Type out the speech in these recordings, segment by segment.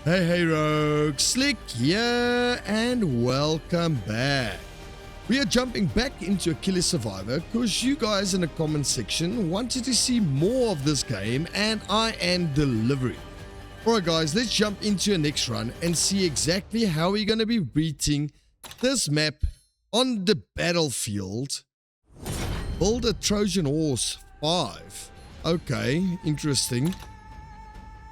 Hey rogues, Slick here and welcome back. We are jumping back into Achilles Survivor because you guys in the comment section wanted to see more of this game and I am delivering. Alright guys, let's jump into a next run and see exactly how we're going to be beating this map on the battlefield. Build a Trojan horse 5. Okay, interesting.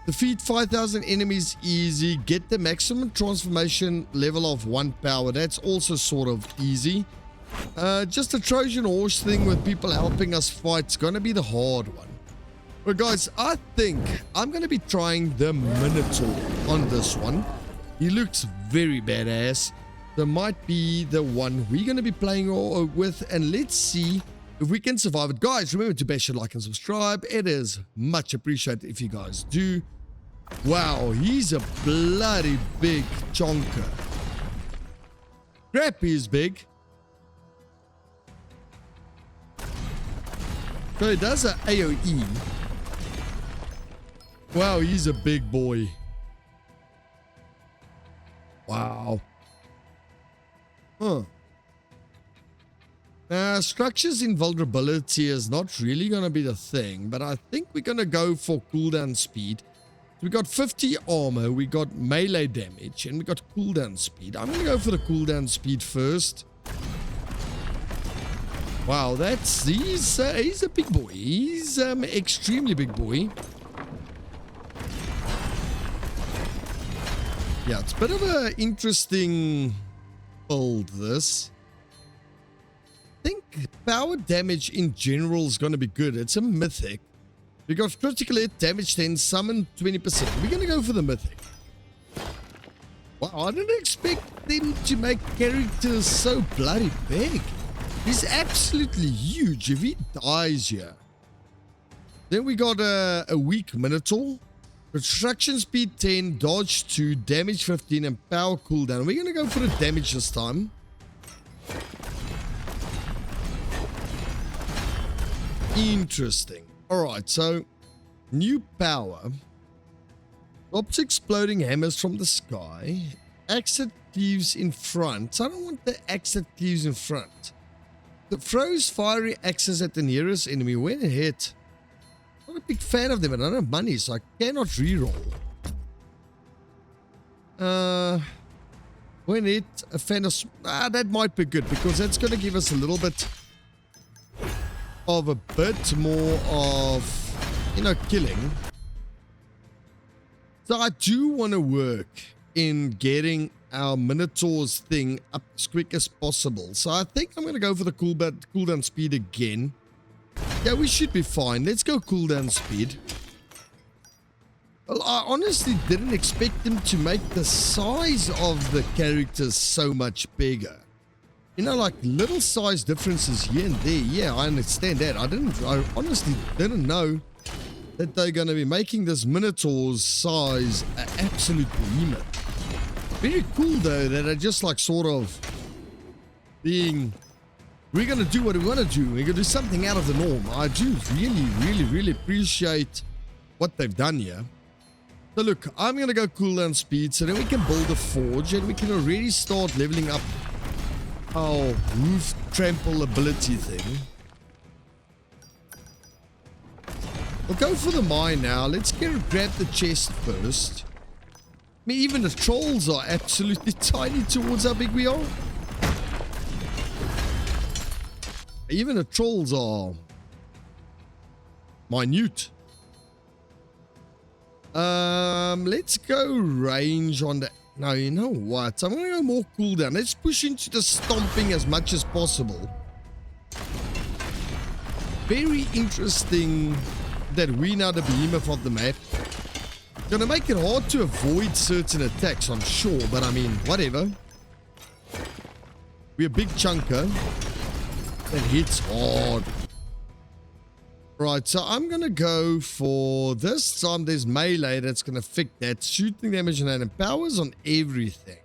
Defeat 5,000 enemies easy. Get the maximum transformation level of 1 power. That's also sort of easy. Just a Trojan horse thing with people helping us fight. It's going to be the hard one. But guys, I think I'm going to be trying the Minotaur on this one. He looks very badass. That might be the one we're going to be playing with. And let's see if we can survive it. Guys, remember to bash, like, and subscribe. It is much appreciated if you guys do. Wow, he's a bloody big chonker. Crap, he's big. So he does an AoE. Wow, he's a big boy. Wow. Huh. Structures invulnerability is not really going to be the thing, but I think we're going to go for cooldown speed. We got 50 armor, we got melee damage, and we got cooldown speed. I'm going to go for the cooldown speed first. Wow, he's a big boy. He's extremely big boy. Yeah, it's a bit of an interesting build, this. I think power damage in general is going to be good. It's a mythic. We got critical hit, damage 10, summon 20%. We're going to go for the mythic. Wow, I didn't expect them to make characters so bloody big. He's absolutely huge if he dies here. Then we got a weak Minotaur. Construction speed 10, dodge 2, damage 15, and power cooldown. We're going to go for the damage this time. Interesting. Alright, so new power. Drops exploding hammers from the sky. Axe that cleaves in front. So I don't want the axe that cleaves in front. The throws fiery axes at the nearest enemy when hit. I'm not a big fan of them, and I don't have money, so I cannot reroll. When hit, a fan of... that might be good, because that's going to give us a little bit of a bit more of, you know, killing. So I do want to work in getting our Minotaur's thing up as quick as possible. So I think I'm going to go for the cooldown speed again. Yeah, we should be fine. Let's go cooldown speed. Well, I honestly didn't expect them to make the size of the characters so much bigger. You know, like little size differences here and there. Yeah, I understand that. I honestly didn't know that they're going to be making this Minotaur's size an absolute behemoth. Very cool though that they're just like sort of being, we're going to do what we want to do. We're going to do something out of the norm. I do really appreciate what they've done here. So look, I'm going to go cooldown speed so then we can build a forge and we can already start leveling up our roof trample ability thing. We'll go for the mine now. Let's grab the chest first. I mean, even the trolls are absolutely tiny towards how big we are. Even the trolls are minute. Let's go range on the... No, you know what? I'm going to go more cooldown. Let's push into the stomping as much as possible. Very interesting that we now the behemoth of the map. Gonna make it hard to avoid certain attacks, I'm sure. But I mean, whatever. We're a big chunker that hits hard. Right, so I'm going to go for this time. There's melee that's going to fix that. Shooting damage and powers on everything.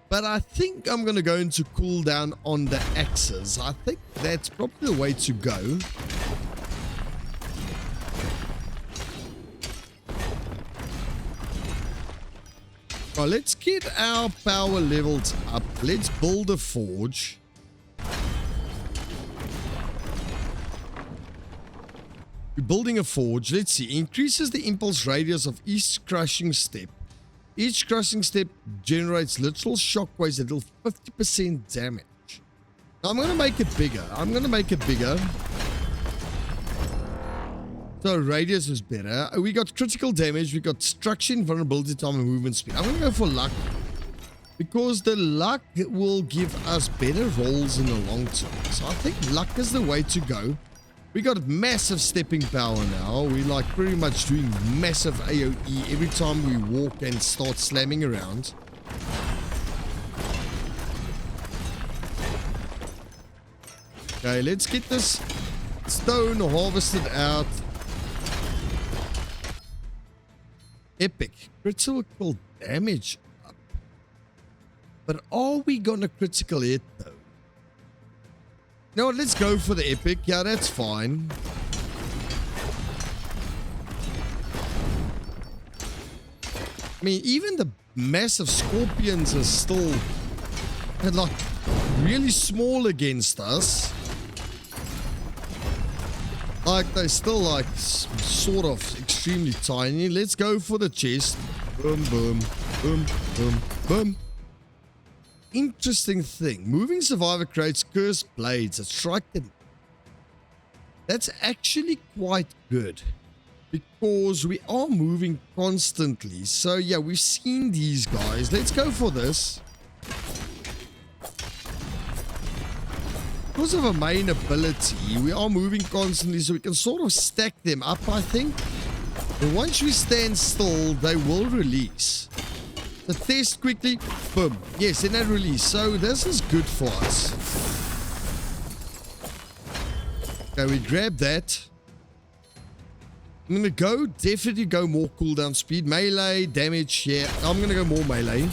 But I think I'm going to go into cooldown on the axes. I think that's probably the way to go. Well, let's get our power levels up. Let's build a forge. We're building a forge. Let's see. Increases the impulse radius of each crushing step. Each crushing step generates literal shockwaves that deal 50% damage. Now, I'm going to make it bigger. So radius is better. We got critical damage. We got destruction, vulnerability time, and movement speed. I'm going to go for luck. Because the luck will give us better rolls in the long term. So I think luck is the way to go. We got massive stepping power now. We like pretty much doing massive AoE every time we walk and start slamming around. Okay, let's get this stone harvested out. Epic. Critical damage up. But are we gonna critical hit though? No, let's go for the epic. Yeah, that's fine. I mean, even the massive scorpions are still like really small against us. Like they're still like sort of extremely tiny. Let's go for the chest. Boom, boom, boom, boom, boom. Interesting thing. Moving survivor creates cursed blades that strike them. That's actually quite good. Because we are moving constantly. So yeah, we've seen these guys. Let's go for this. Because of a main ability, we are moving constantly, so we can sort of stack them up, I think. And once we stand still, they will release. The test quickly, boom. Yes, and they release. So this is good for us. Okay, we grab that. I'm going to definitely go more cooldown speed. Melee, damage, yeah. I'm going to go more melee.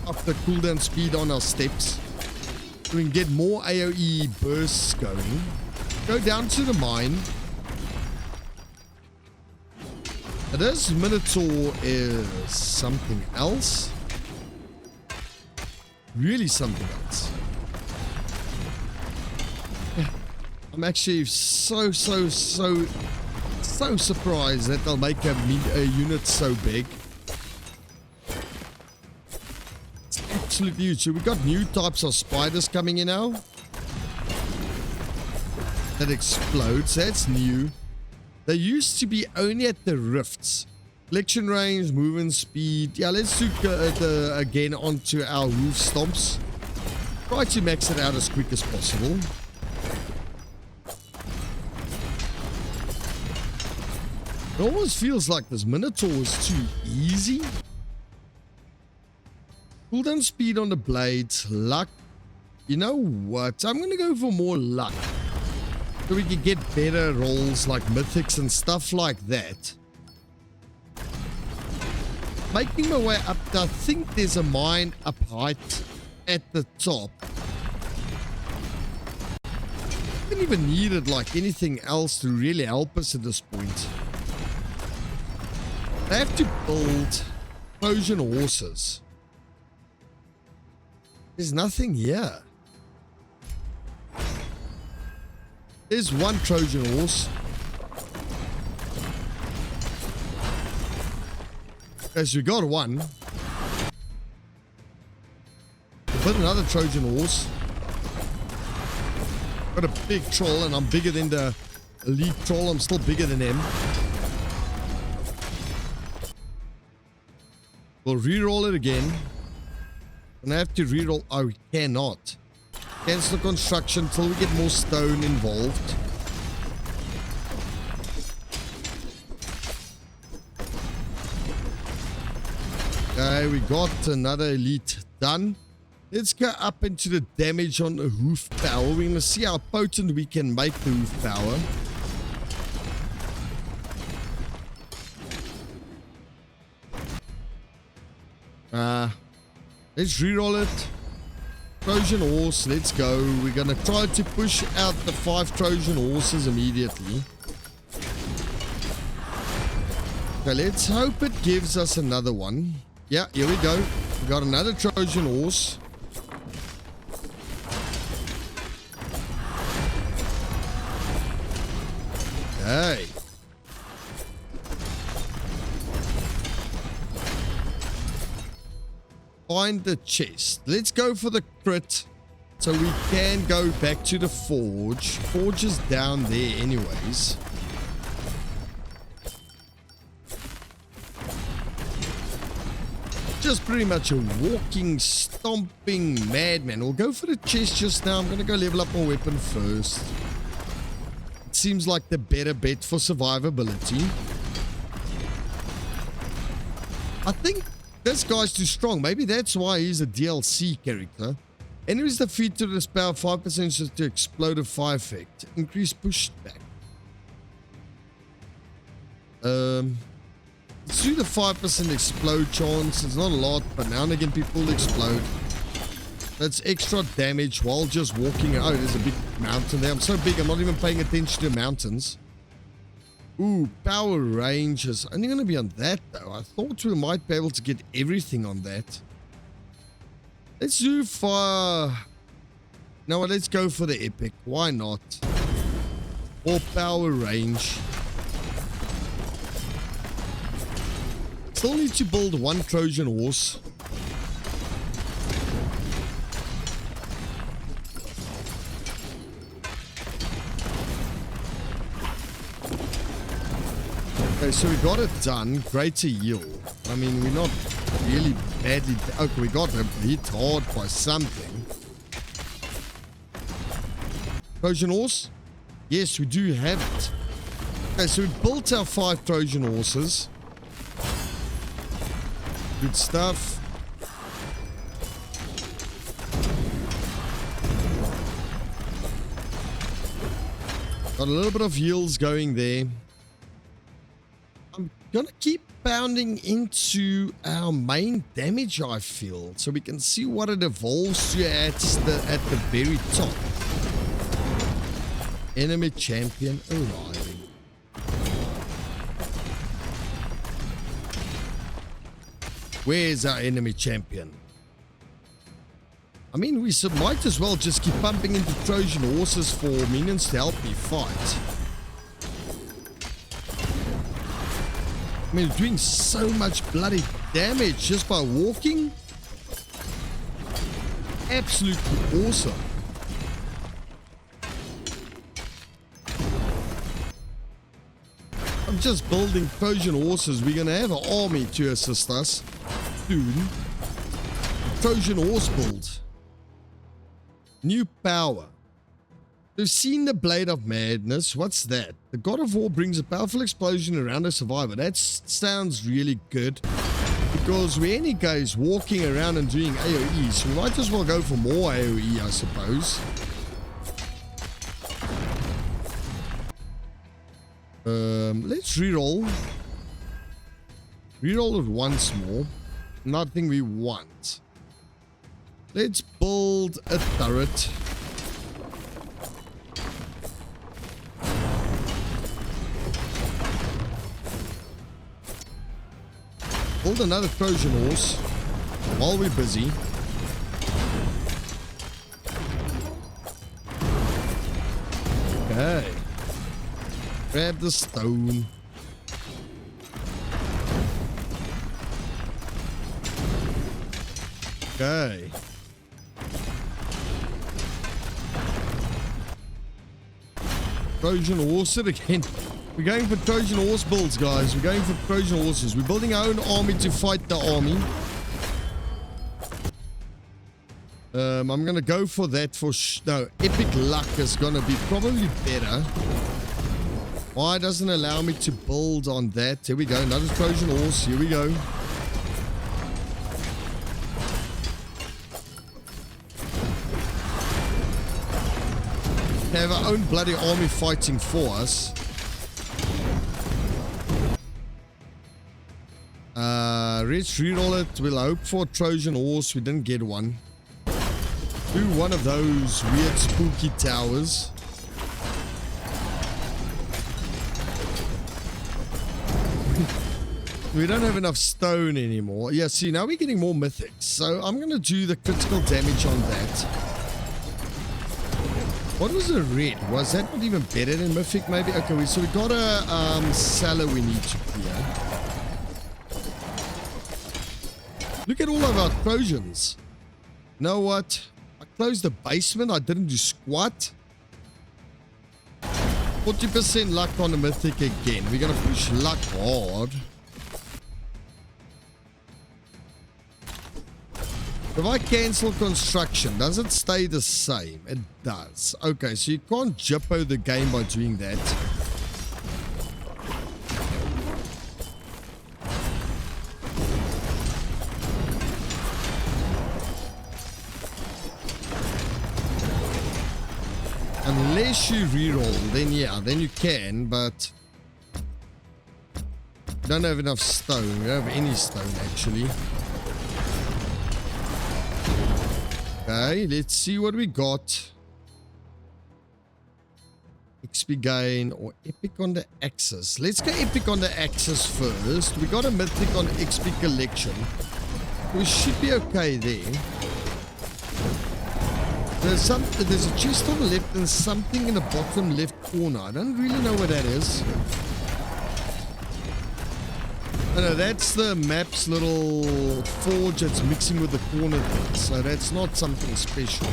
Up the cooldown speed on our steps. So we can get more AoE bursts going. Go down to the mine. Now this Minotaur is something else. Really something else. I'm actually so surprised that they'll make a unit so big. It's absolutely huge. So we got new types of spiders coming in now. That explodes. That's new. They used to be only at the rifts. Collection range, movement speed. Yeah, let's do again onto our roof stomps. Try to max it out as quick as possible. It almost feels like this Minotaur is too easy. Cooldown speed on the blades. Luck. You know what? I'm going to go for more luck. So we can get better rolls like mythics and stuff like that. Making my way up. I think there's a mine up height at the top. Didn't even need it like anything else to really help us at this point. They have to build Trojan horses. There's nothing here. There's one Trojan horse. Okay, so we got one. We put another Trojan horse. Got a big troll, and I'm bigger than the elite troll. I'm still bigger than him. We'll re-roll it again. And I have to re-roll. Oh, we cannot. Cancel construction until we get more stone involved. Okay, we got another elite done. Let's go up into the damage on the hoof power. We're going to see how potent we can make the hoof power. Let's re-roll it. Trojan horse, let's go. We're going to try to push out the 5 Trojan horses immediately. Okay, let's hope it gives us another one. Yeah, here we go. We got another Trojan horse. Hey. Find the chest. Let's go for the crit so we can go back to the forge. Forge is down there anyways. Just pretty much a walking, stomping madman. We'll go for the chest just now. I'm going to go level up my weapon first. It seems like the better bet for survivability. I think this guy's too strong. Maybe that's why he's a DLC character. Enemies defeated with this power 5% to explosive fire effect. Increase pushback. Let's do the 5% explode chance. It's not a lot, but now and again people explode. That's extra damage while just walking. Oh, there's a big mountain there. I'm so big, I'm not even paying attention to mountains. Ooh, power range is only going to be on that though. I thought we might be able to get everything on that. Let's do for... No, let's go for the epic. Why not? Or power range. Still need to build one Trojan horse. Okay, so we got it done. Greater yield. I mean, we're not really badly... Okay, we got hit hard by something. Trojan horse? Yes, we do have it. Okay, so we built our 5 Trojan horses. Good stuff. Got a little bit of heals going there. I'm gonna keep pounding into our main damage, I feel, so we can see what it evolves to at the very top. Enemy champion arriving. Where's our enemy champion? I mean, we might as well just keep pumping into Trojan horses for minions to help me fight. I mean, doing so much bloody damage just by walking. Absolutely awesome. I'm just building Trojan horses. We're going to have an army to assist us soon. Trojan horse build. New power. We've seen the Blade of Madness. What's that? The God of War brings a powerful explosion around a survivor. That sounds really good. Because when any guy's walking around and doing AoE, so we might as well go for more AoE, I suppose. Let's reroll. Reroll it once more. Nothing we want. Let's build a turret. Build another Trojan horse while we're busy. Okay. Grab the stone. Okay. Trojan horse it again. We're going for Trojan horse builds, guys. We're going for Trojan horses. We're building our own army to fight the army. I'm going to go for that for... No, epic luck is going to be probably better. Why doesn't it allow me to build on that? Here we go. Another Trojan horse. Here we go. We have our own bloody army fighting for us. Let's reroll it. We'll hope for a Trojan horse. We didn't get one. Do one of those weird spooky towers. We don't have enough stone anymore. Yeah, see, now we're getting more mythics. So I'm going to do the critical damage on that. What was the red? Was that not even better than mythic maybe? Okay, so we got a cellar we need to clear. Look at all of our Trojans. You know what? I closed the basement. I didn't do squat. 40% luck on the mythic again. We're going to push luck hard. If I cancel construction, does it stay the same? It does. Okay, so you can't jippo the game by doing that. Unless you reroll, then yeah, then you can, but we don't have enough stone. We don't have any stone actually. Okay, let's see what we got. XP gain or epic on the axis. Let's go epic on the axis first. We got a mythic on XP collection. We should be okay there. There's a chest on the left and something in the bottom left corner. I don't really know what that is. Oh no, that's the map's little forge that's mixing with the corner thing. So that's not something special.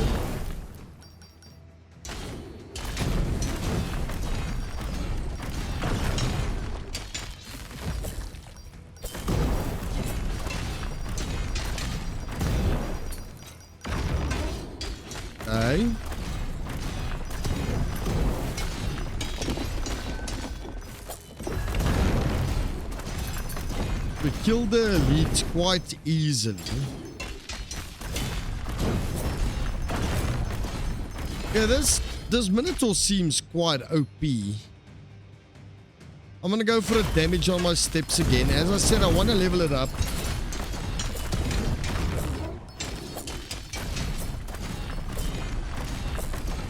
Okay. We killed the elite quite easily. Yeah, this Minotaur seems quite OP. I'm gonna go for a damage on my steps again. As I said, I want to level it up.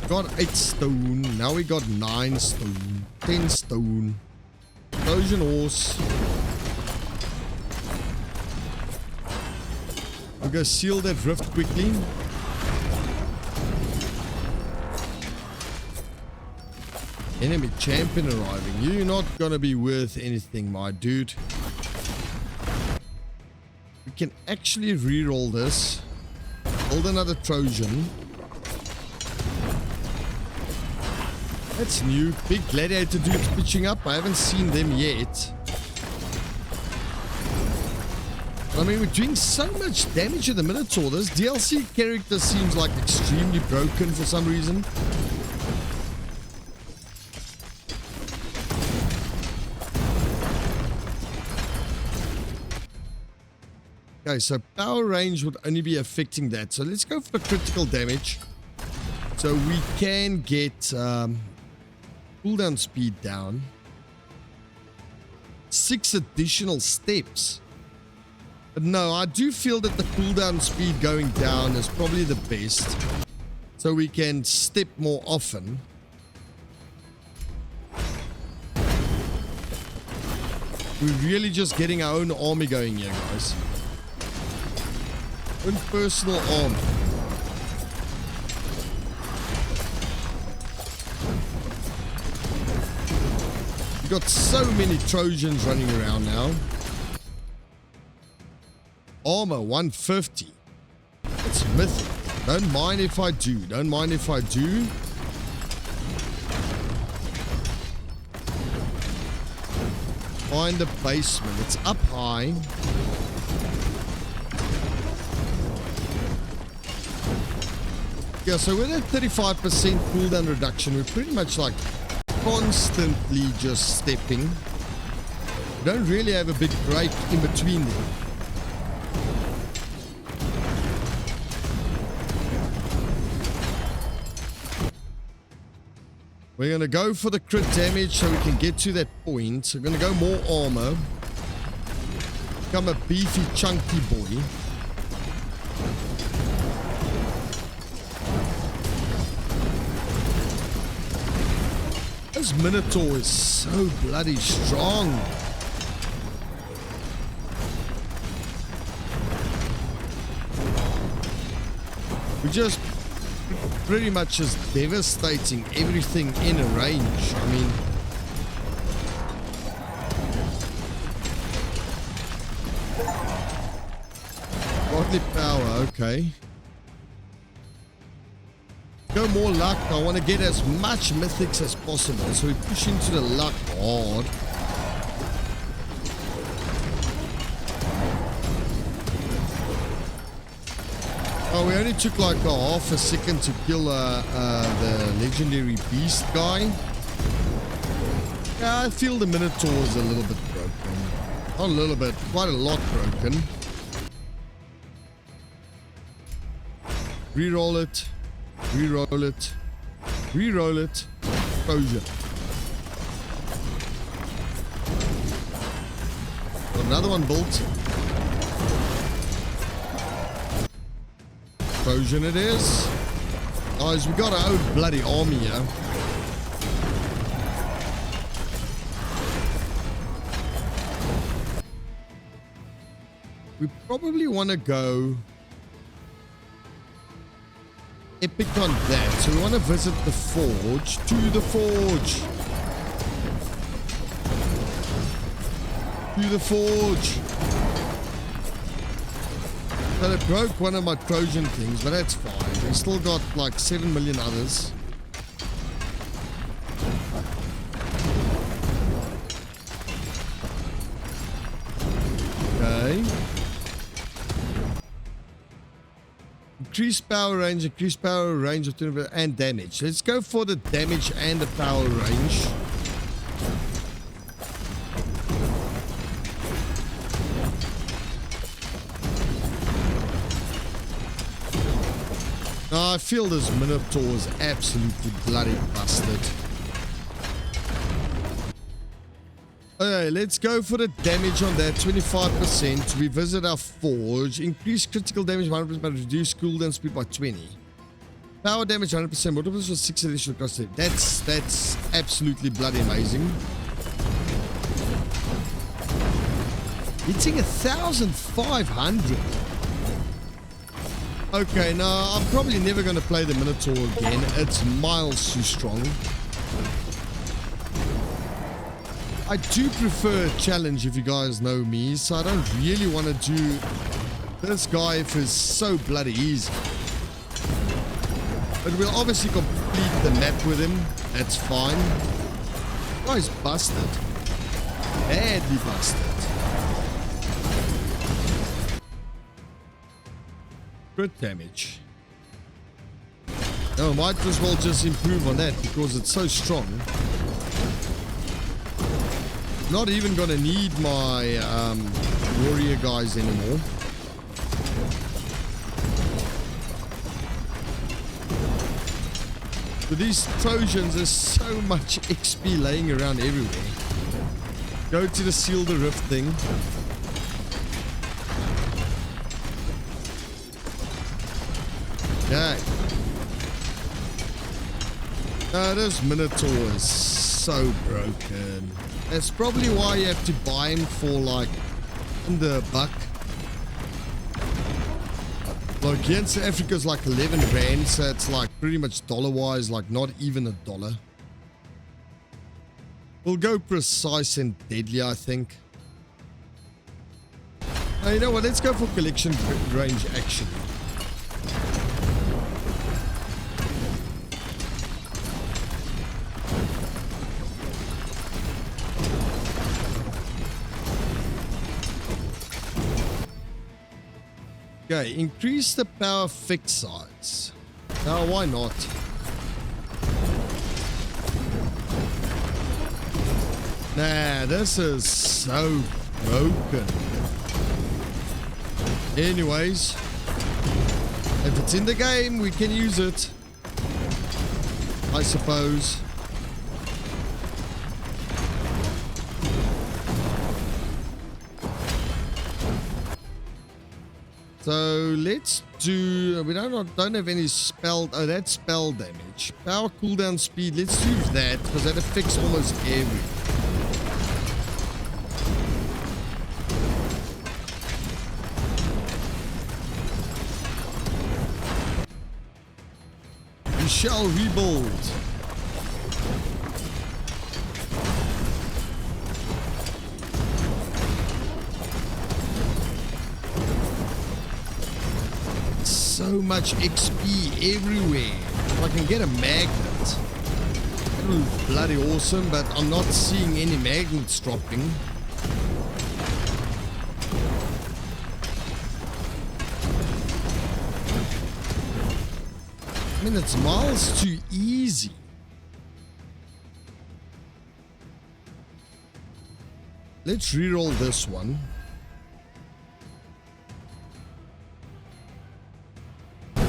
Got 8 stone. Now we got 9 stone. 10 stone. Trojan horse. We'll go seal that rift quickly. Enemy champion arriving. You're not gonna be worth anything, my dude. We can actually reroll this. Build another Trojan. That's new. Big gladiator dudes pitching up. I haven't seen them yet. I mean, we're doing so much damage to the Minotaur. This DLC character seems like extremely broken for some reason. Okay, so power range would only be affecting that. So let's go for the critical damage. So we can get cooldown speed down. 6 additional steps. But no, I do feel that the cooldown speed going down is probably the best. So we can step more often. We're really just getting our own army going here, guys. Own personal army. We've got so many Trojans running around now. Armor 150. It's mythic. Don't mind if I do. Don't mind if I do. Find the basement. It's up high. Yeah, so with that 35% cooldown reduction, we're pretty much like constantly just stepping. We don't really have a big break in between them. We're going to go for the crit damage so we can get to that point. We're going to go more armor. Become a beefy, chunky boy. This Minotaur is so bloody strong. We're just pretty much just devastating everything in a range. I mean, godly power, okay. Go more luck. I want to get as much mythics as possible, so we push into the luck hard. Oh, we only took like a half a second to kill the legendary beast guy. Yeah, I feel the Minotaur is a little bit broken. Not a little bit, quite a lot broken. Reroll it. Reroll it. Reroll it. Explosion. Got another one built. Explosion it is. Guys, we got our own bloody army here. We probably want to go epic on that. So we want to visit the forge. To the forge. To the forge. So it broke one of my Trojan things, but that's fine. We still got like 7 million others. Okay. Increase power range of 20% and damage. Let's go for the damage and the power range. I feel this Minotaur is absolutely bloody busted. Okay, let's go for the damage on that, 25%. We visit our forge. Increase critical damage 100%, but reduce cooldown speed by 20. Power damage 100%. Multiples for 6 additional cost. That's absolutely bloody amazing. Hitting 1,500. Okay, now I'm probably never going to play the Minotaur again. It's miles too strong. I do prefer challenge, if you guys know me, so I don't really want to do this guy if it's so bloody easy. But we'll obviously complete the map with him. That's fine. Guy's busted. Badly busted. Crit damage. Oh, might as well just improve on that because it's so strong. Not even gonna need my warrior guys anymore. With these Trojans, there's so much XP laying around everywhere. Go to the seal the rift thing. Okay. This Minotaur is so broken. That's probably why you have to buy him for like under $1. Like here in South Africa is like 11 rand, so it's like pretty much dollar-wise, like not even $1. We'll go precise and deadly, I think. You know what? Let's go for collection range actually. Okay, increase the power fixed size. Now, why not? Nah, this is so broken. Anyways, if it's in the game, we can use it, I suppose. So let's do, we don't have any spell, oh that's spell damage. Power cooldown speed, let's do that because that affects almost everything. we shall rebuild. So much XP everywhere. If I can get a magnet, that would be bloody awesome, but I'm not seeing any magnets dropping. I mean, it's miles too easy. Let's reroll this one.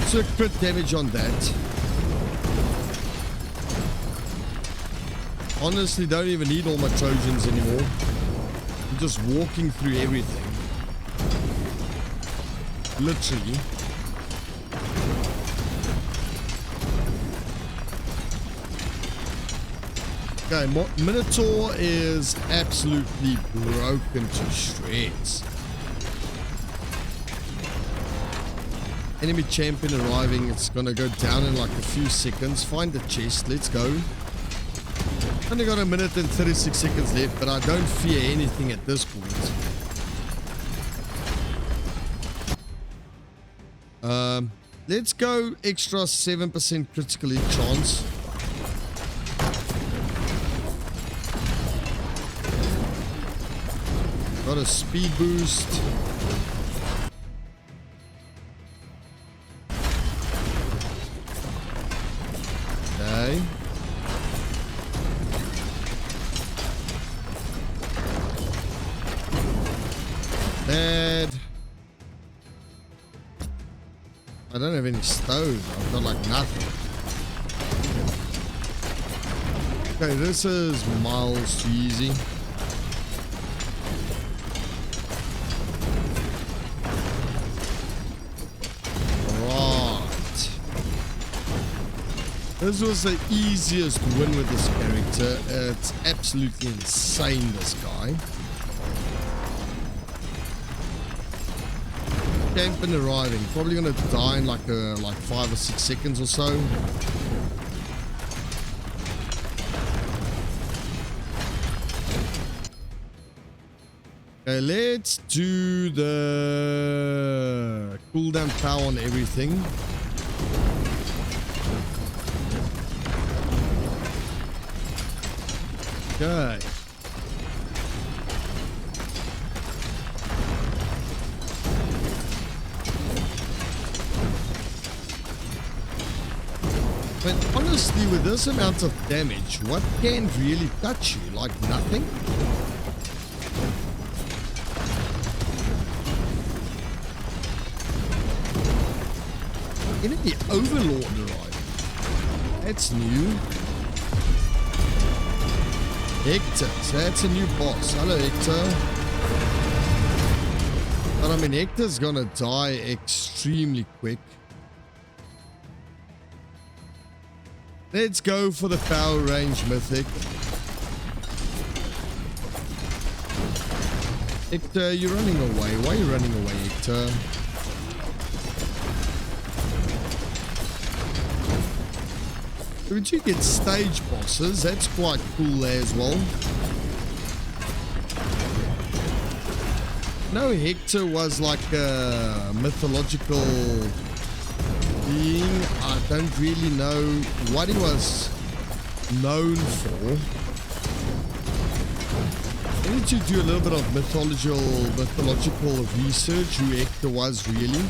So crit damage on that. Honestly, don't even need all my Trojans anymore. I'm just walking through everything. Literally. Okay, Minotaur is absolutely broken to shreds. Enemy champion arriving. It's gonna go down in like a few seconds. Find the chest. Let's go. Only got a minute and 36 seconds left, but I don't fear anything at this point. Let's go extra 7% critical hit chance. Got a speed boost. Okay. Bad. I don't have any stone. I've got like nothing. Okay, this is miles too easy. This was the easiest win with this character. It's absolutely insane, this guy. Champion arriving. Probably gonna die in like 5 or 6 seconds or so. Okay, let's do the cooldown power on everything. Okay. But honestly, with this amount of damage, what can really touch you? Like nothing? Enemy Overlord arriving. That's new. Hector, so that's a new boss. Hello, Hector. But I mean, Hector's gonna die extremely quick. Let's go for the power range mythic. Hector, you're running away. Why are you running away, Hector? We do get stage bosses. That's quite cool there as well. No, Hector was like a mythological being. I don't really know what he was known for. I need to do a little bit of mythological research who Hector was really.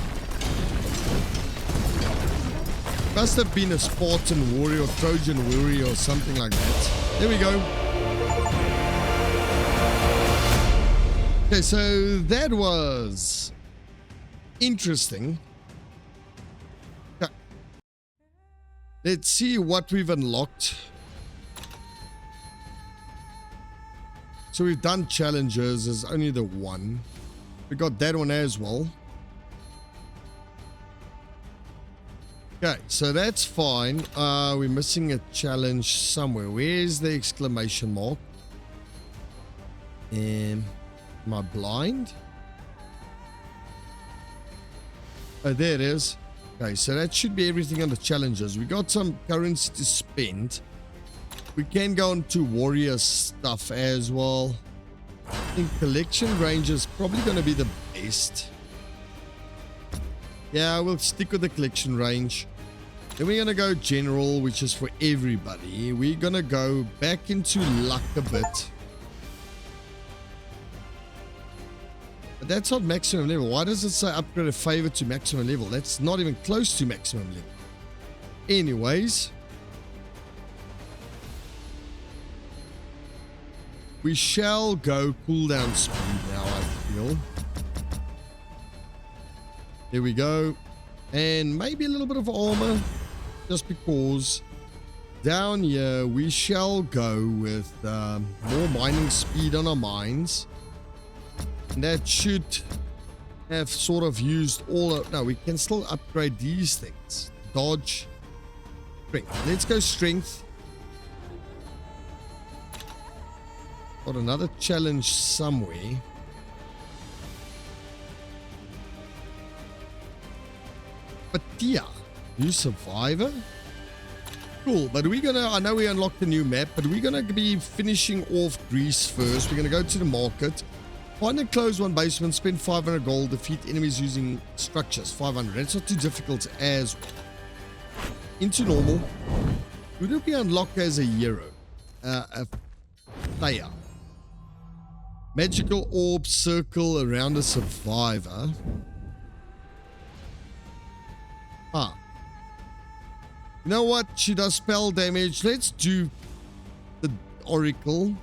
Must have been a Spartan warrior, Trojan warrior, or something like that. There we go. Okay, so that was interesting. Okay. Let's see what we've unlocked. So we've done challenges. There's only the one. We got that one as well. Okay, so that's fine. We're missing a challenge somewhere. Where's the exclamation mark? Am I blind? Oh, there it is. Okay, so that should be everything on the challenges. We got some currency to spend. We can go on to warrior stuff as well. I think collection range is probably going to be the best. Yeah, we'll stick with the collection range. Then we're going to go general, which is for everybody. We're going to go back into luck a bit. But that's not maximum level. Why does it say upgrade a favor to maximum level? That's not even close to maximum level. Anyways. We shall go cooldown speed now, I feel. There we go. And maybe a little bit of armor. Just because. Down here, we shall go with more mining speed on our mines. And that should have sort of used all of... No, we can still upgrade these things. Dodge. Strength. Let's go strength. Got another challenge somewhere. But yeah, new survivor. Cool, but we're gonna... I know we unlocked a new map, but we're gonna be finishing off Greece first. We're gonna go to the market. Find and close one basement, spend 500 gold, defeat enemies using structures, 500. That's not too difficult as well. Into normal. Who did we unlock as a hero? A player. Magical orb circle around a survivor. Ah. You know what? She does spell damage. Let's do the Oracle.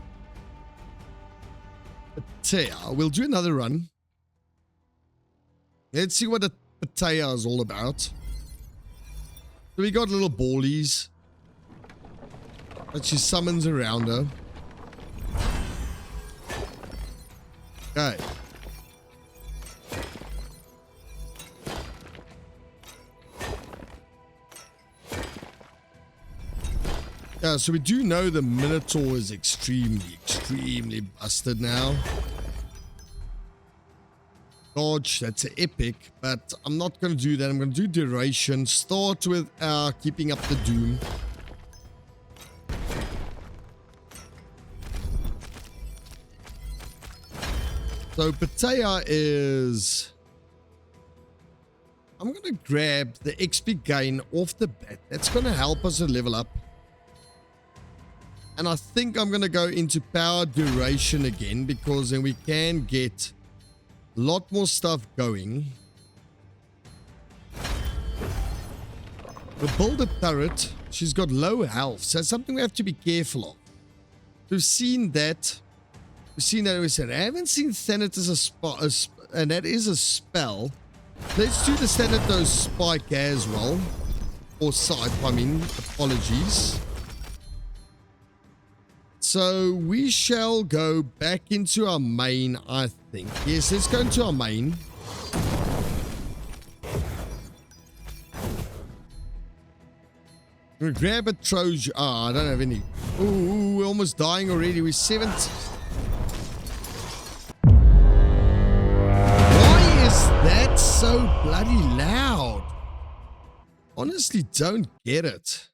Patea. We'll do another run. Let's see what the Patea is all about. So we got little ballies that she summons around her. Okay. Yeah, so we do know the Minotaur is extremely busted now. Dodge, that's an epic, but I'm not going to do that. I'm going to do duration. Start with keeping up the doom. So Patea is... I'm going to grab the XP gain off the bat. That's going to help us to level up. And I think I'm going to go into power duration again, because then we can get a lot more stuff going. We'll build a turret. She's got low health, so that's something we have to be careful of. We've seen that. We've seen that. We said I haven't seen Thanatos and that is a spell. Let's do the Thanatos spike as well. Or scythe, I mean. Apologies. So we shall go back into our main, I think. Yes, let's go into our main. We'll grab a Trojan. Ah, I don't have any. Ooh, we're almost dying already. We're 70. Why is that so bloody loud? Honestly, don't get it.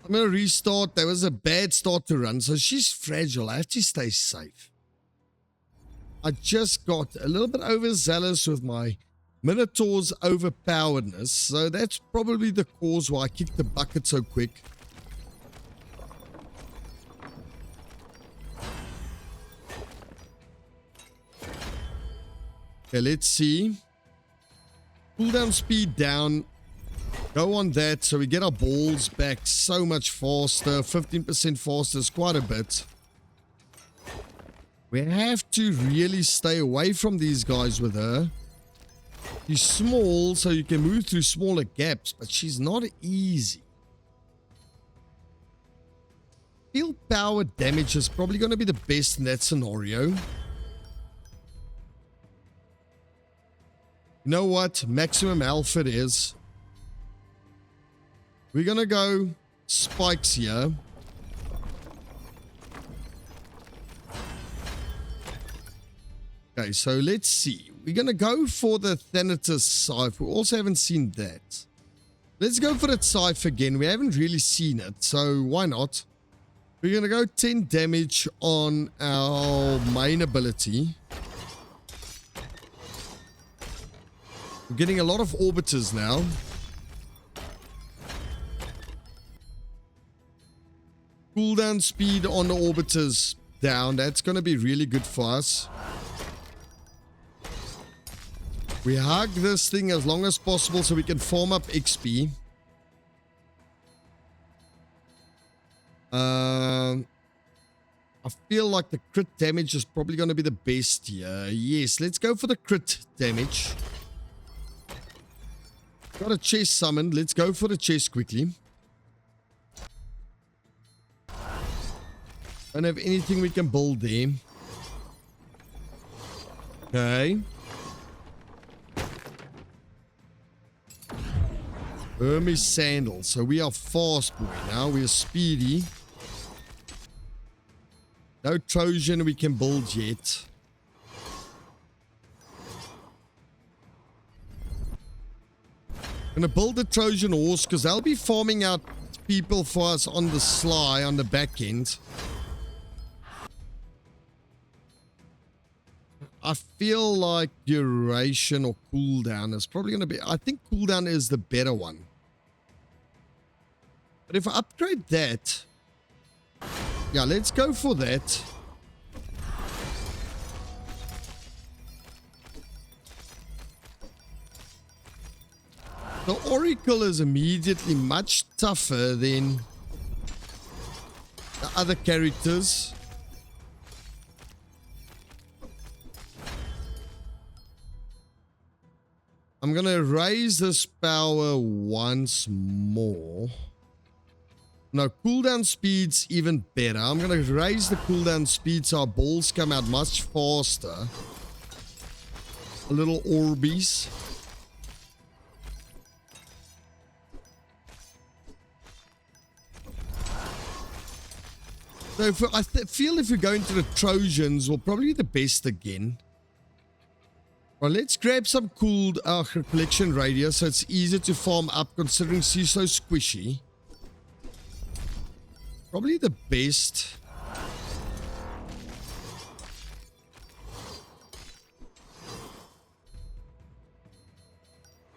I'm going to restart. That was a bad start to run, so she's fragile. I have to stay safe. I just got a little bit overzealous with my Minotaur's overpoweredness, so that's probably the cause why I kicked the bucket so quick. Okay, let's see. Cooldown speed down. Go on that, so we get our balls back so much faster. 15% faster is quite a bit. We have to really stay away from these guys with her. She's small, so you can move through smaller gaps, but she's not easy. Field power damage is probably going to be the best in that scenario. You know what? Maximum health it is. We're going to go spikes here. Okay, so let's see. we're going to go for the Thanatos Scythe. We also haven't seen that. Let's go for that Scythe again. We haven't really seen it, so why not? We're going to go 10 damage on our main ability. We're getting a lot of orbiters now. Cooldown speed on the orbiters down. That's going to be really good for us. We hug this thing as long as possible so we can farm up XP. I feel like the crit damage is probably going to be the best here. Yes, let's go for the crit damage. Got a chest summoned. Let's go for the chest quickly. Don't have anything we can build there. Okay. Hermes sandal. So we are fast boy now. We are speedy. No Trojan we can build yet. Gonna build the Trojan horse because they'll be farming out people for us on the sly on the back end. I feel like duration or cooldown is probably going to be... I think cooldown is the better one. But if I upgrade that... Yeah, let's go for that. The Oracle is immediately much tougher than the other characters. I'm going to raise this power once more. No, cooldown speed's even better. I'm going to raise the cooldown speed so our balls come out much faster. A little Orbeez. So I feel if we go into the Trojans, we'll probably be the best again. Well, let's grab some cooled collection radius so it's easier to farm up considering she's so squishy. Probably the best.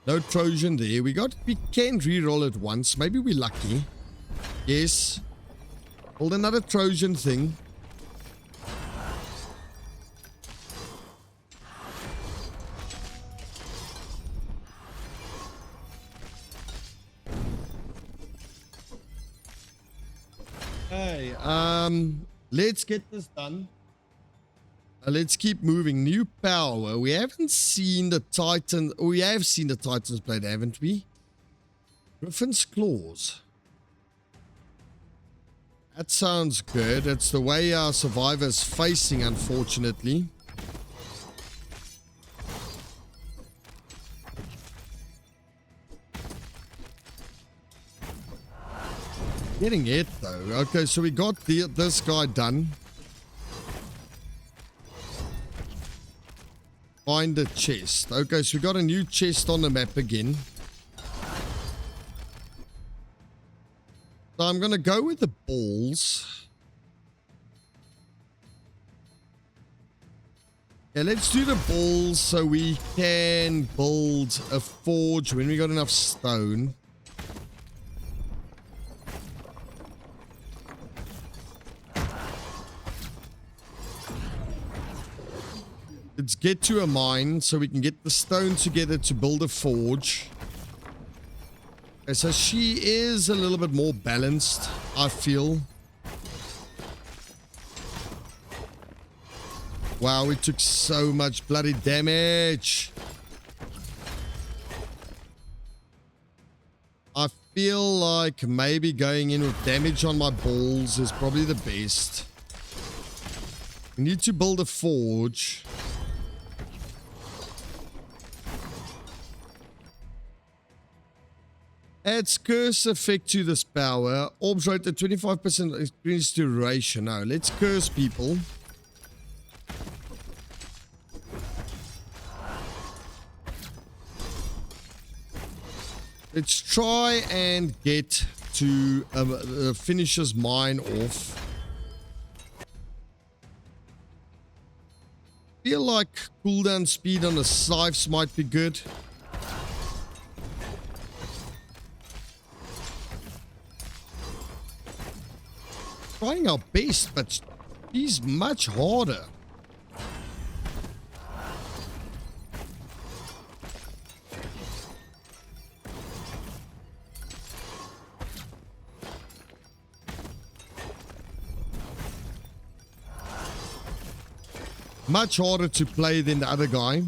No Trojan there. We can reroll it once. Maybe we're lucky. Yes. Hold another Trojan thing. Hey, let's get this done. Let's keep moving. New power. We haven't seen the Titan. We have seen the Titan's blade, haven't we? Griffin's claws. That sounds good. It's the way our survivor's facing, unfortunately. Getting it though. Okay, so we got this guy done. Find the chest. Okay, so we got a new chest on the map again. So I'm going to go with the balls. Yeah, let's do the balls so we can build a forge when we got enough stone. Let's get to a mine so we can get the stone together to build a forge. Okay, so she is a little bit more balanced, I feel. Wow, we took so much bloody damage. I feel like maybe going in with damage on my balls is probably the best. We need to build a forge. Adds curse effect to this power. Orbs rate at 25% increased duration. Now, let's curse people. Let's try and get to finisher's mine off. Feel like cooldown speed on the scythes might be good. Trying our best, but he's much harder. Much harder to play than the other guy.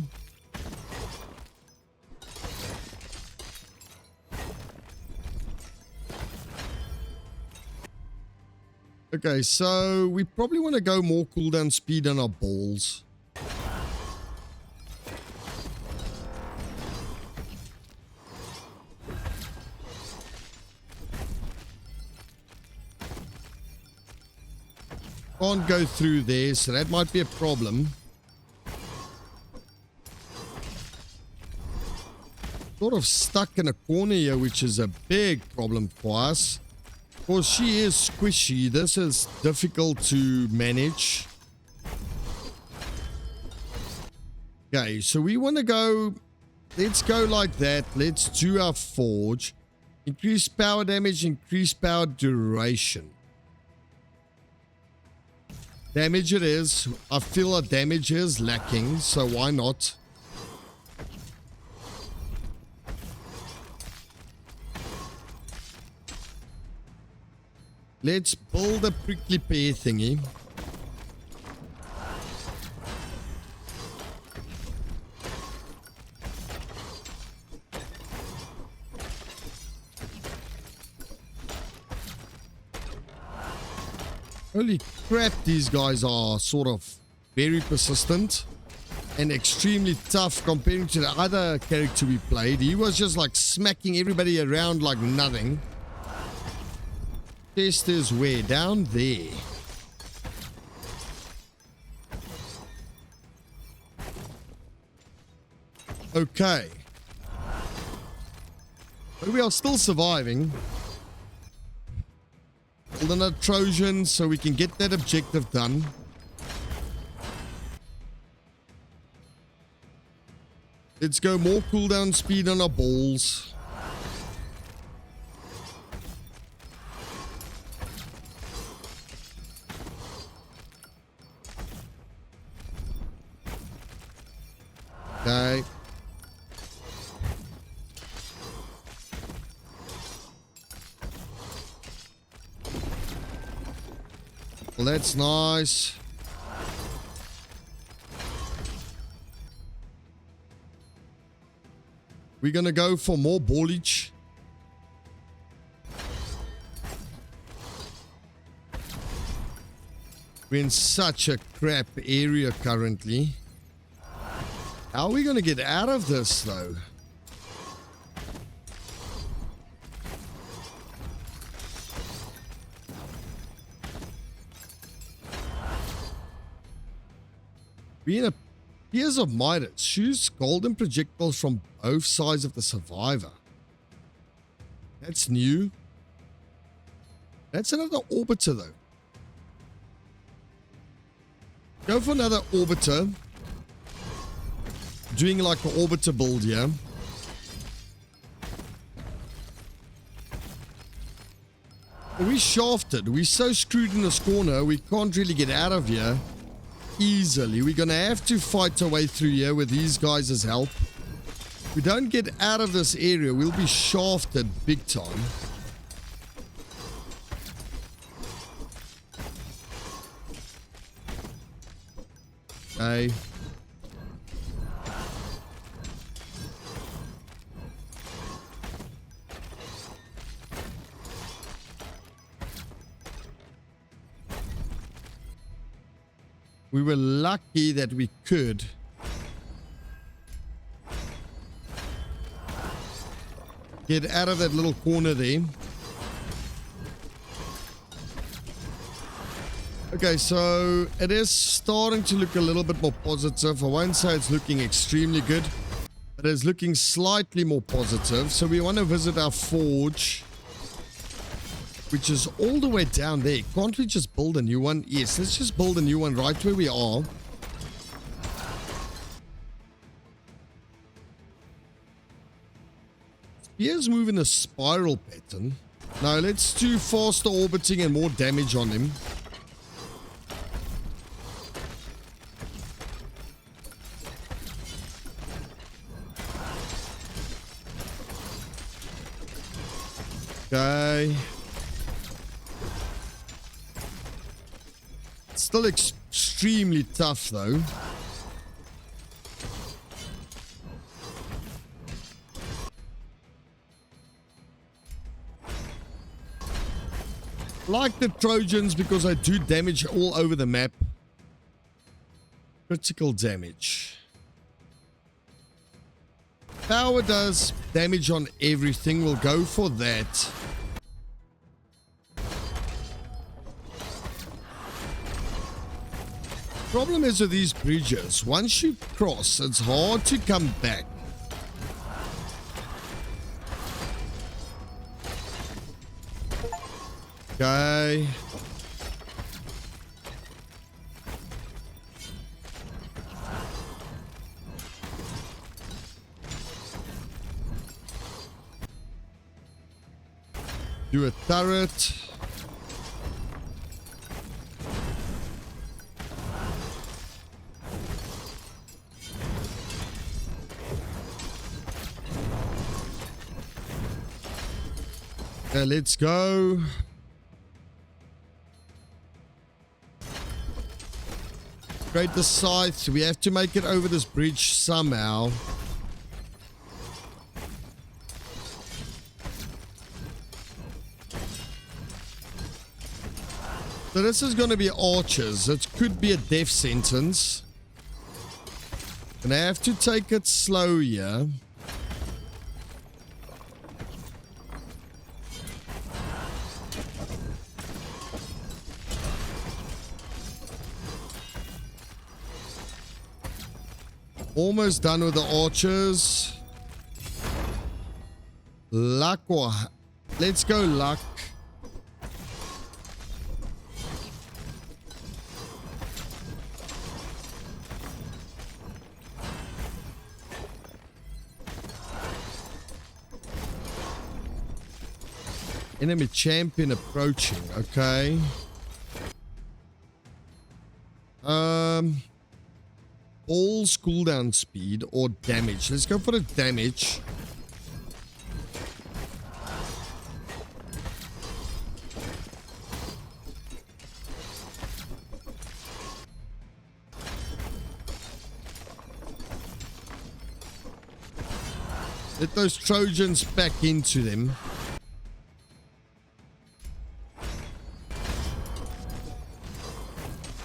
Okay, so we probably want to go more cooldown speed on our balls. Can't go through there, so that might be a problem. Sort of stuck in a corner here, which is a big problem for us. Of course, she is squishy. This is difficult to manage. Okay, so we want to go... Let's go like that. Let's do our forge. Increase power damage, increase power duration. Damage it is. I feel our damage is lacking, so why not? Let's build a prickly pear thingy. Holy crap, these guys are sort of very persistent and extremely tough comparing to the other character we played. He was just like smacking everybody around like nothing. Chest is where? Down there. Okay. But we are still surviving. Build another Trojan so we can get that objective done. Let's go more cooldown speed on our balls. Okay. Well, that's nice. We're gonna go for more ballage. We're in such a crap area currently. How are we gonna get out of this though? Being a Piers of Midas shoots golden projectiles from both sides of the survivor. That's new. That's another orbiter though. Go for another orbiter. Doing like an orbiter build here. We shafted. We're so screwed in this corner, we can't really get out of here easily. We're gonna have to fight our way through here with these guys' help. If we don't get out of this area, we'll be shafted big time. Okay. We were lucky that we could. Get out of that little corner there. Okay, so it is starting to look a little bit more positive. I won't say it's looking extremely good. But it's looking slightly more positive. So we want to visit our forge, which is all the way down there. Can't we just build a new one? Yes, let's just build a new one right where we are. Spears move in a spiral pattern. Now let's do faster orbiting and more damage on him. Okay. Still extremely tough though. Like the Trojans because I do damage all over the map. Critical damage. Power does damage on everything. We'll go for that. Problem is with these bridges, once you cross, it's hard to come back. Okay. Do a turret. Okay, let's go. Create the scythe. We have to make it over this bridge somehow. So this is going to be archers. It could be a death sentence. And I have to take it slow here. Almost done with the archers. Luck or... Let's go luck. Enemy champion approaching. Okay. All's cooldown speed or damage. Let's go for the damage. Let those Trojans back into them.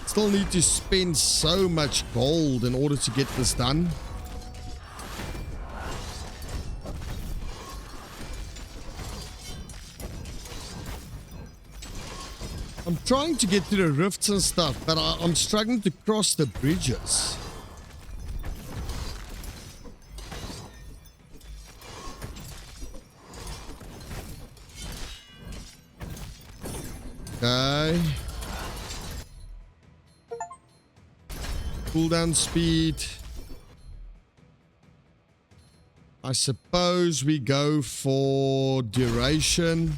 Still need to spend so much gold in order to get this done. I'm trying to get to the rifts and stuff, but I'm struggling to cross the bridges. Okay. Cooldown speed. I suppose we go for duration.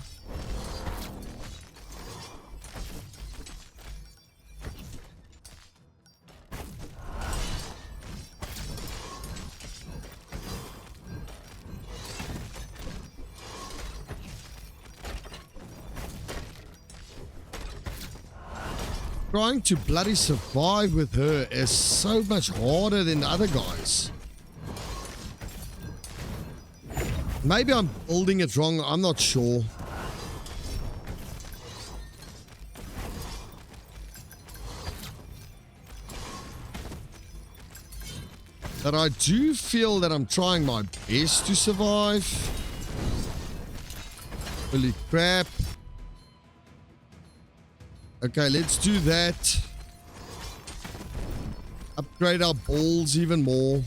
Trying to bloody survive with her is so much harder than the other guys. Maybe I'm building it wrong, I'm not sure. But I do feel that I'm trying my best to survive. Holy crap. Okay, let's do that. Upgrade our balls even more.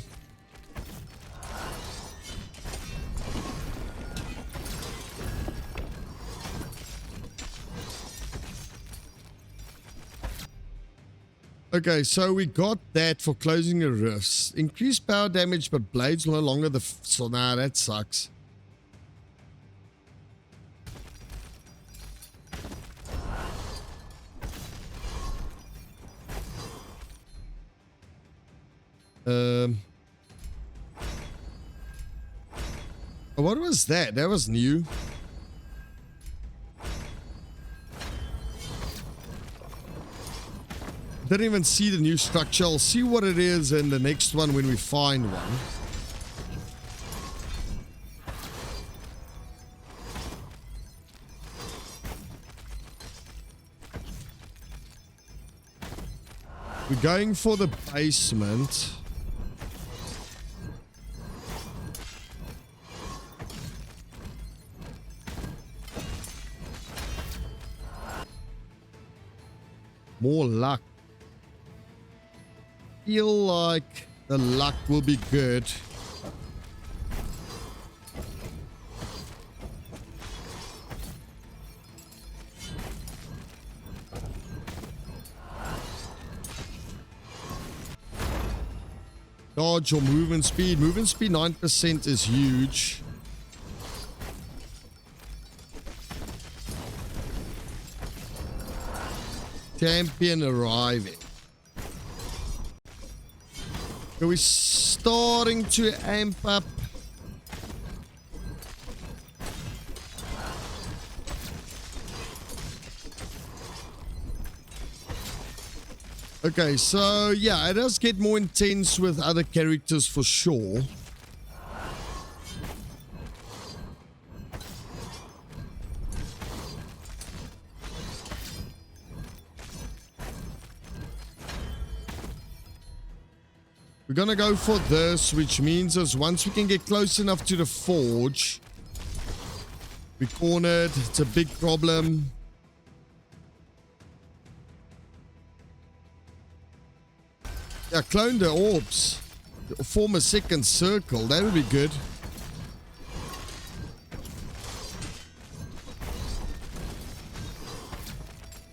Okay, so we got that for closing the rifts. Increased power damage, but blades no longer so nah, that sucks. What was that? That was new. Didn't even see the new structure. I'll see what it is in the next one when we find one. We're going for the basement. More luck. Feel like the luck will be good. Dodge or movement speed. Movement speed 9% is huge. Champion arriving. So we're starting to amp up. Okay, so yeah, it does get more intense with other characters for sure. We're gonna go for this, which means us once we can get close enough to the forge, we're cornered. It's a big problem. Yeah, clone the orbs. Form a second circle. That would be good.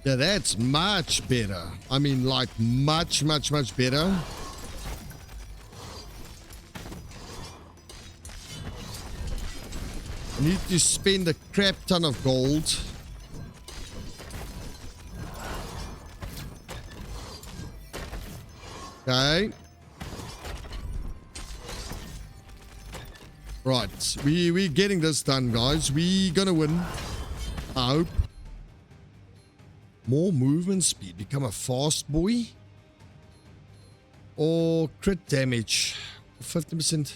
Yeah, that's much better. I mean, like, much better. Need to spend a crap ton of gold. Okay. Right. We're getting this done, guys. We're gonna win. I hope. More movement speed. Become a fast boy. Or crit damage. 50%.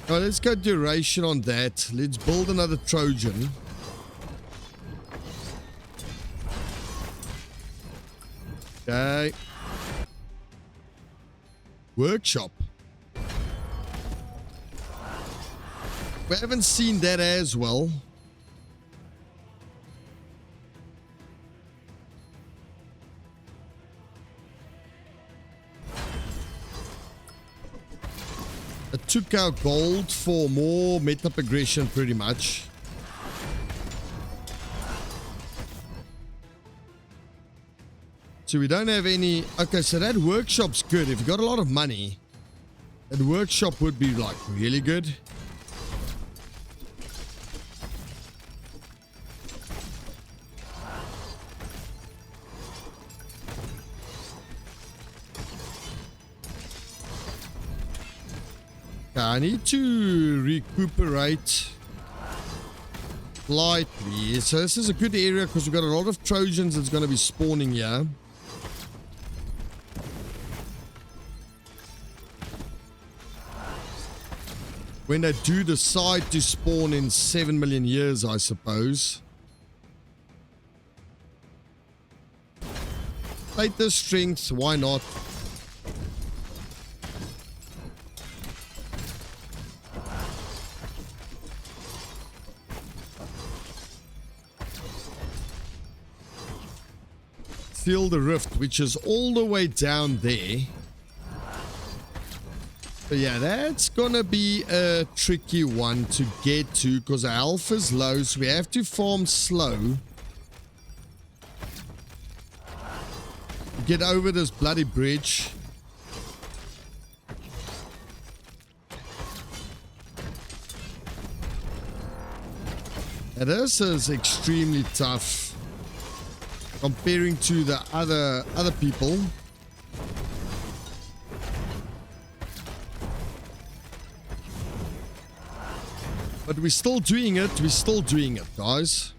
Alright, let's go duration on that. Let's build another Trojan. Okay. Workshop. We haven't seen that as well. It took our gold for more meta progression pretty much. So we don't have any... Okay, so that workshop's good. If you got a lot of money, that workshop would be like really good. I need to recuperate slightly. So this is a good area because we've got a lot of Trojans that's going to be spawning here. When they do decide to spawn in 7 million years, I suppose. Take the strength, why not? Seal the rift, which is all the way down there. So yeah, that's gonna be a tricky one to get to because our health is low, so we have to farm slow to get over this bloody bridge. And this is extremely tough comparing to the other people. But we're still doing it. We're still doing it, guys.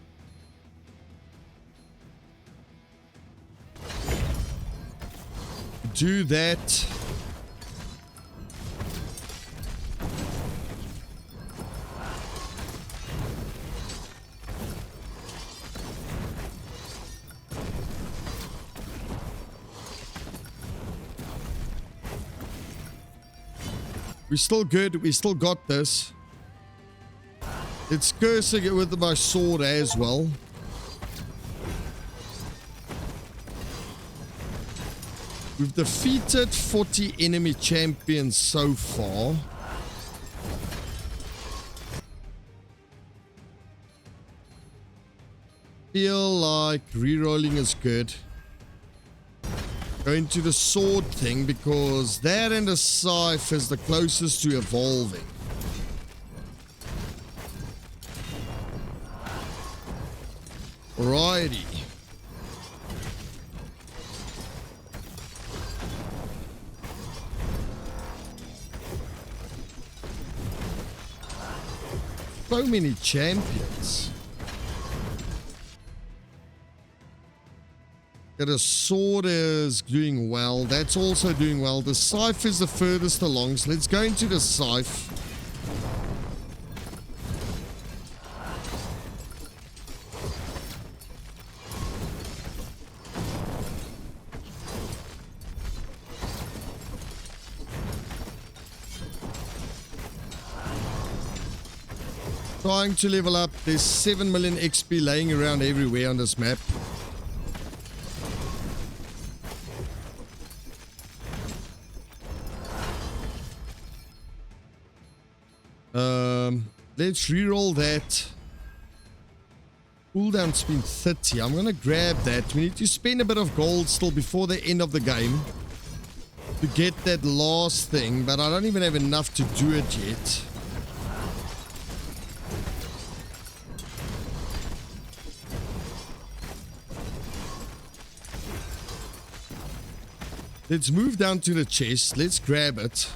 Do that. We're still good. We still got this. It's cursing it with my sword as well. We've defeated 40 enemy champions so far. Feel like rerolling is good. Going to the sword thing because that and the scythe is the closest to evolving. Alrighty. So many champions. Yeah, the sword is doing well. That's also doing well. The scythe is the furthest along. So let's go into the scythe. Trying to level up. There's 7 million XP laying around everywhere on this map. Let's reroll that. Cooldown's been 30. I'm gonna grab that. We need to spend a bit of gold still before the end of the game to get that last thing, but I don't even have enough to do it yet. Let's move down to the chest. Let's grab it.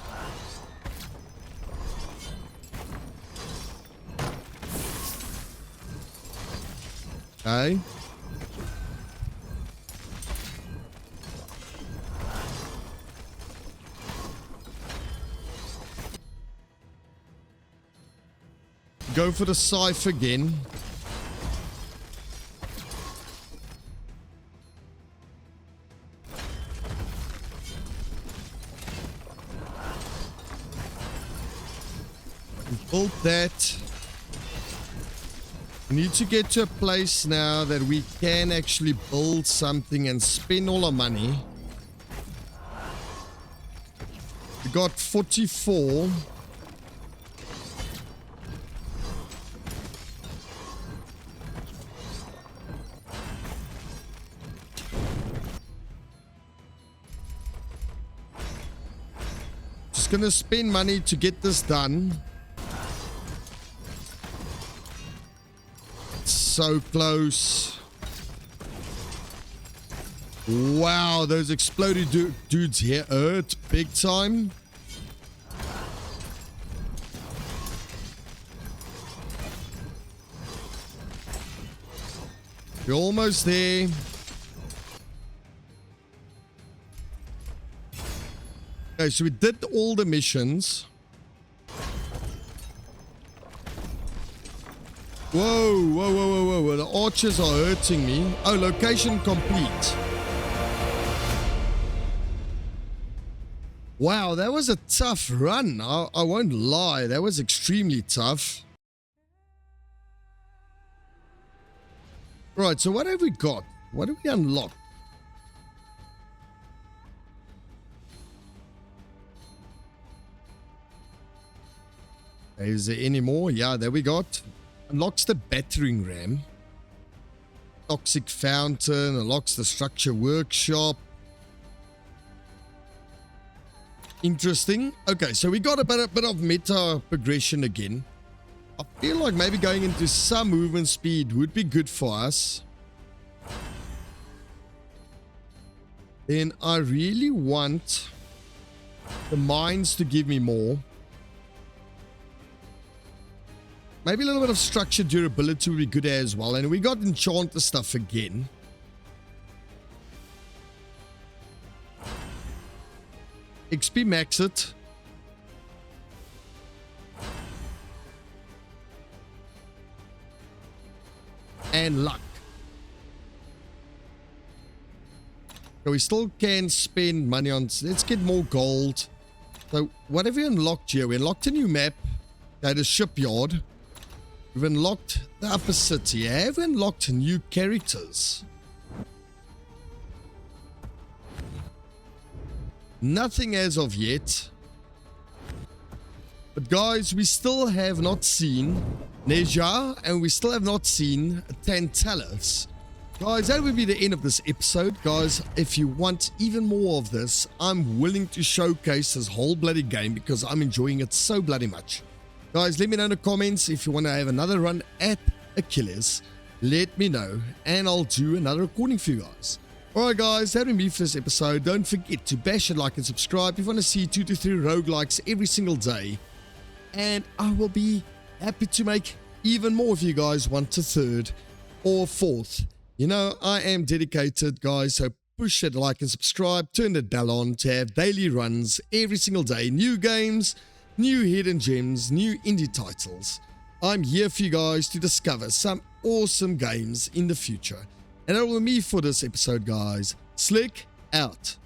Okay. Go for the scythe again. Build that. We need to get to a place now that we can actually build something and spend all our money. We got 44. Just gonna spend money to get this done. So close. Wow, those exploded dudes here hurt big time. We're almost there. Okay, so we did all the missions. Whoa, whoa, whoa, whoa, whoa. The archers are hurting me. Oh, location complete. Wow, that was a tough run. I won't lie. That was extremely tough. Right, so what have we got? What have we unlocked? Is there any more? Yeah, there we got. Unlocks the battering ram. Toxic fountain. Unlocks the structure workshop. Interesting. Okay, so we got a bit of meta progression again. I feel like maybe going into some movement speed would be good for us. Then I really want the mines to give me more. Maybe a little bit of structure durability would be good as well. And we got enchanter stuff again. XP max it. And luck. So we still can spend money on... Let's get more gold. So what have we unlocked here? We unlocked a new map. At a shipyard. We've unlocked the upper city. Have we unlocked new characters? Nothing as of yet. But guys, we still have not seen Neja, and we still have not seen Tantalus. Guys, that would be the end of this episode. Guys, if you want even more of this, I'm willing to showcase this whole bloody game because I'm enjoying it so bloody much. Guys, let me know in the comments if you want to have another run at Achilles. Let me know, and I'll do another recording for you guys. Alright guys, that will be for this episode. Don't forget to bash it, like, and subscribe if you want to see 2 to 3 roguelikes every single day. And I will be happy to make even more if you guys want a third or fourth. You know, I am dedicated, guys, so push that like and subscribe, turn the bell on to have daily runs every single day. New games, new hidden gems, new indie titles. I'm here for you guys to discover some awesome games in the future. And that will be me for this episode, guys. Slick out.